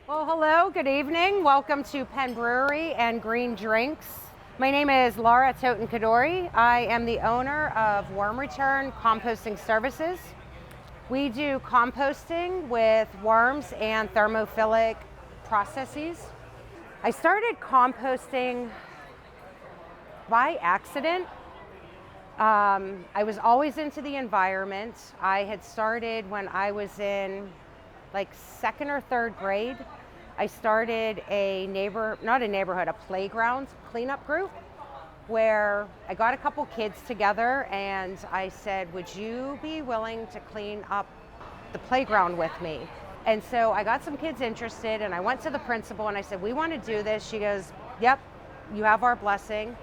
Well, hello, good evening. Welcome to Penn Brewery and Green Drinks. My name is Laura Totin-Codori. I am the owner of Worm Return Composting Services. We do composting with worms and thermophilic processes. I started composting by accident. I was always into the environment. I had started when I was in second or third grade. I started a playground cleanup group where I got a couple kids together and I said, would you be willing to clean up the playground with me? And so I got some kids interested and I went to the principal and I said, we want to do this. She goes, yep, you have our blessing.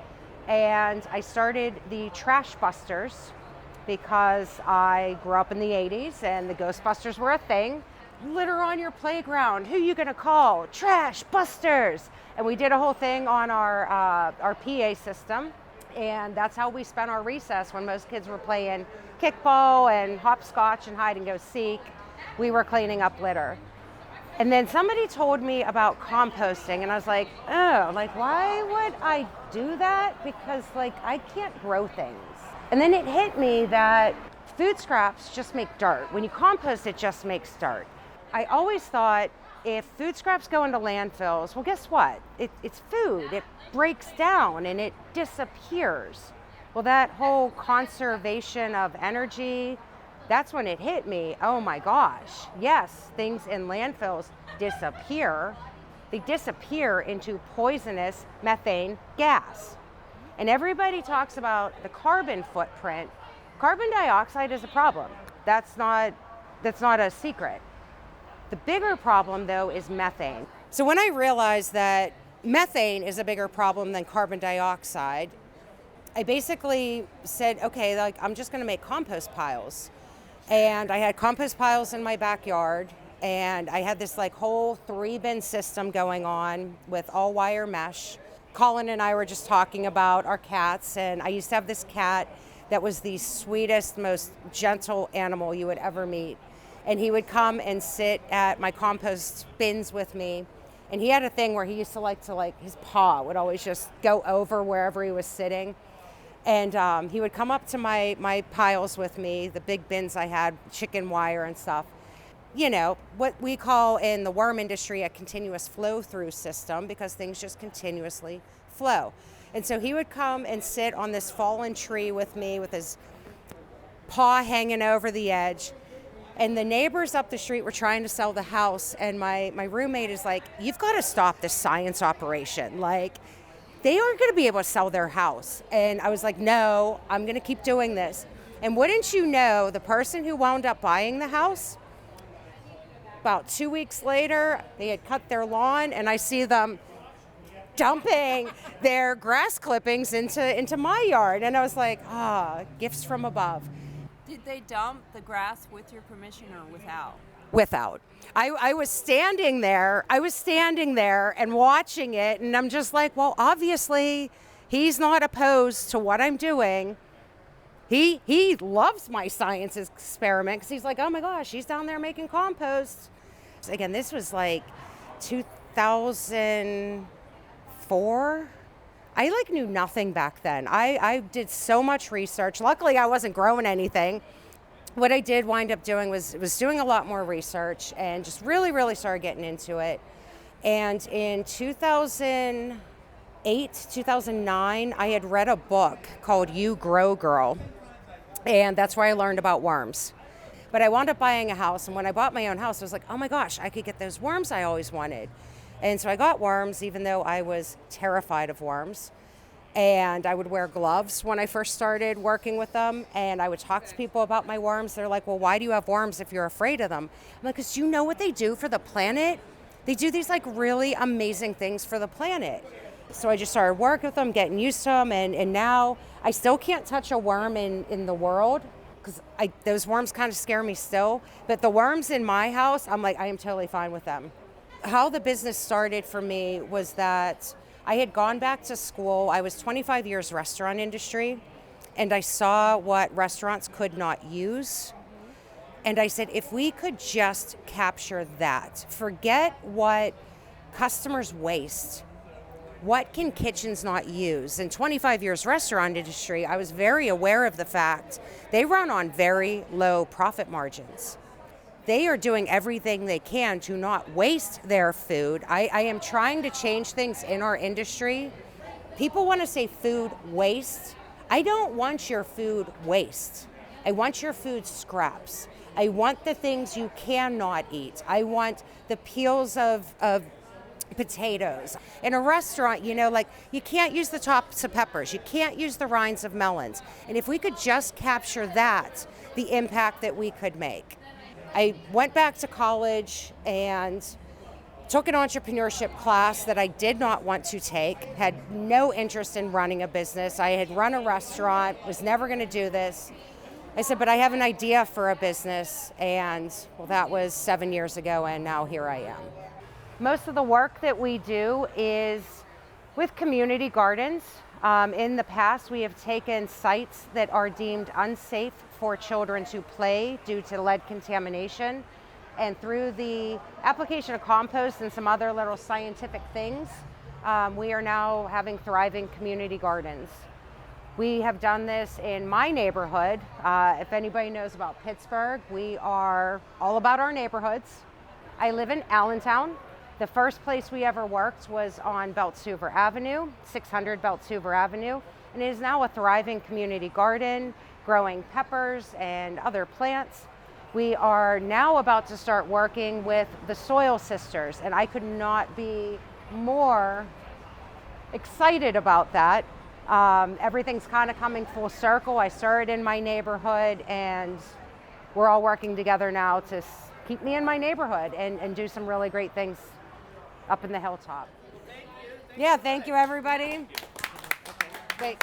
And I started the Trash Busters because I grew up in the 80s and the Ghostbusters were a thing. Litter on your playground, who you gonna call? Trash Busters. And we did a whole thing on our PA system, and that's how we spent our recess when most kids were playing kickball and hopscotch and hide and go seek. We were cleaning up litter. And then somebody told me about composting, and I was like, oh, why would I do that? Because I can't grow things. And then it hit me that food scraps just make dirt. When you compost, it just makes dirt. I always thought if food scraps go into landfills, well, guess what? It's food. It breaks down and it disappears. Well, that whole conservation of energy, that's when it hit me. Oh my gosh. Yes, things in landfills disappear. They disappear into poisonous methane gas. And everybody talks about the carbon footprint. Carbon dioxide is a problem. That's not a secret. The bigger problem, though, is methane. So when I realized that methane is a bigger problem than carbon dioxide, I basically said, okay, I'm just going to make compost piles. And I had compost piles in my backyard, and I had this whole 3-bin system going on with all wire mesh. Colin and I were just talking about our cats, and I used to have this cat that was the sweetest, most gentle animal you would ever meet. And he would come and sit at my compost bins with me. And he had a thing where he used to his paw would always just go over wherever he was sitting. And he would come up to my piles with me, the big bins I had, chicken wire and stuff. You know, what we call in the worm industry a continuous flow through system, because things just continuously flow. And so he would come and sit on this fallen tree with me with his paw hanging over the edge. And the neighbors up the street were trying to sell the house, and my roommate is like, you've got to stop this science operation. They aren't going to be able to sell their house. And I was like, no, I'm going to keep doing this. And wouldn't you know, the person who wound up buying the house, about 2 weeks later, they had cut their lawn, and I see them dumping their grass clippings into my yard. And I was like, gifts from above. Did they dump the grass with your permission or without? Without. I was standing there and watching it, and I'm just like, well, obviously he's not opposed to what I'm doing. He loves my science experiment because he's like, oh my gosh, he's down there making compost. Again, this was 2004. I knew nothing back then. I did so much research. Luckily, I wasn't growing anything. What I did wind up doing was doing a lot more research and just really, really started getting into it. And in 2008, 2009, I had read a book called You Grow Girl. And that's where I learned about worms. But I wound up buying a house. And when I bought my own house, I was like, oh my gosh, I could get those worms I always wanted. And so I got worms, even though I was terrified of worms. And I would wear gloves when I first started working with them. And I would talk to people about my worms. They're like, well, why do you have worms if you're afraid of them? I'm like, because you know what they do for the planet? They do these really amazing things for the planet. So I just started working with them, getting used to them. And now I still can't touch a worm in the world because those worms kind of scare me still. But the worms in my house, I'm like, I am totally fine with them. How the business started for me was that I had gone back to school. I was 25 years restaurant industry, and I saw what restaurants could not use. And I said, if we could just capture that, forget what customers waste. What can kitchens not use? In 25 years restaurant industry, I was very aware of the fact they run on very low profit margins. They are doing everything they can to not waste their food. I am trying to change things in our industry. People want to say food waste. I don't want your food waste. I want your food scraps. I want the things you cannot eat. I want the peels of potatoes. In a restaurant, like you can't use the tops of peppers. You can't use the rinds of melons. And if we could just capture that, the impact that we could make. I went back to college and took an entrepreneurship class that I did not want to take, had no interest in running a business. I had run a restaurant, was never going to do this. I said, but I have an idea for a business, and well, that was 7 years ago, and now here I am. Most of the work that we do is with community gardens. In the past, we have taken sites that are deemed unsafe for children to play due to lead contamination, and through the application of compost and some other little scientific things, we are now having thriving community gardens. We have done this in my neighborhood. If anybody knows about Pittsburgh, we are all about our neighborhoods. I live in Allentown. The first place we ever worked was on Beltshoover Avenue, 600 Beltshoover Avenue, and it is now a thriving community garden, growing peppers and other plants. We are now about to start working with the Soil Sisters, and I could not be more excited about that. Everything's kind of coming full circle. I started in my neighborhood, and we're all working together now to keep me in my neighborhood and do some really great things up in the hilltop. Yeah, thank you, everybody. Wait.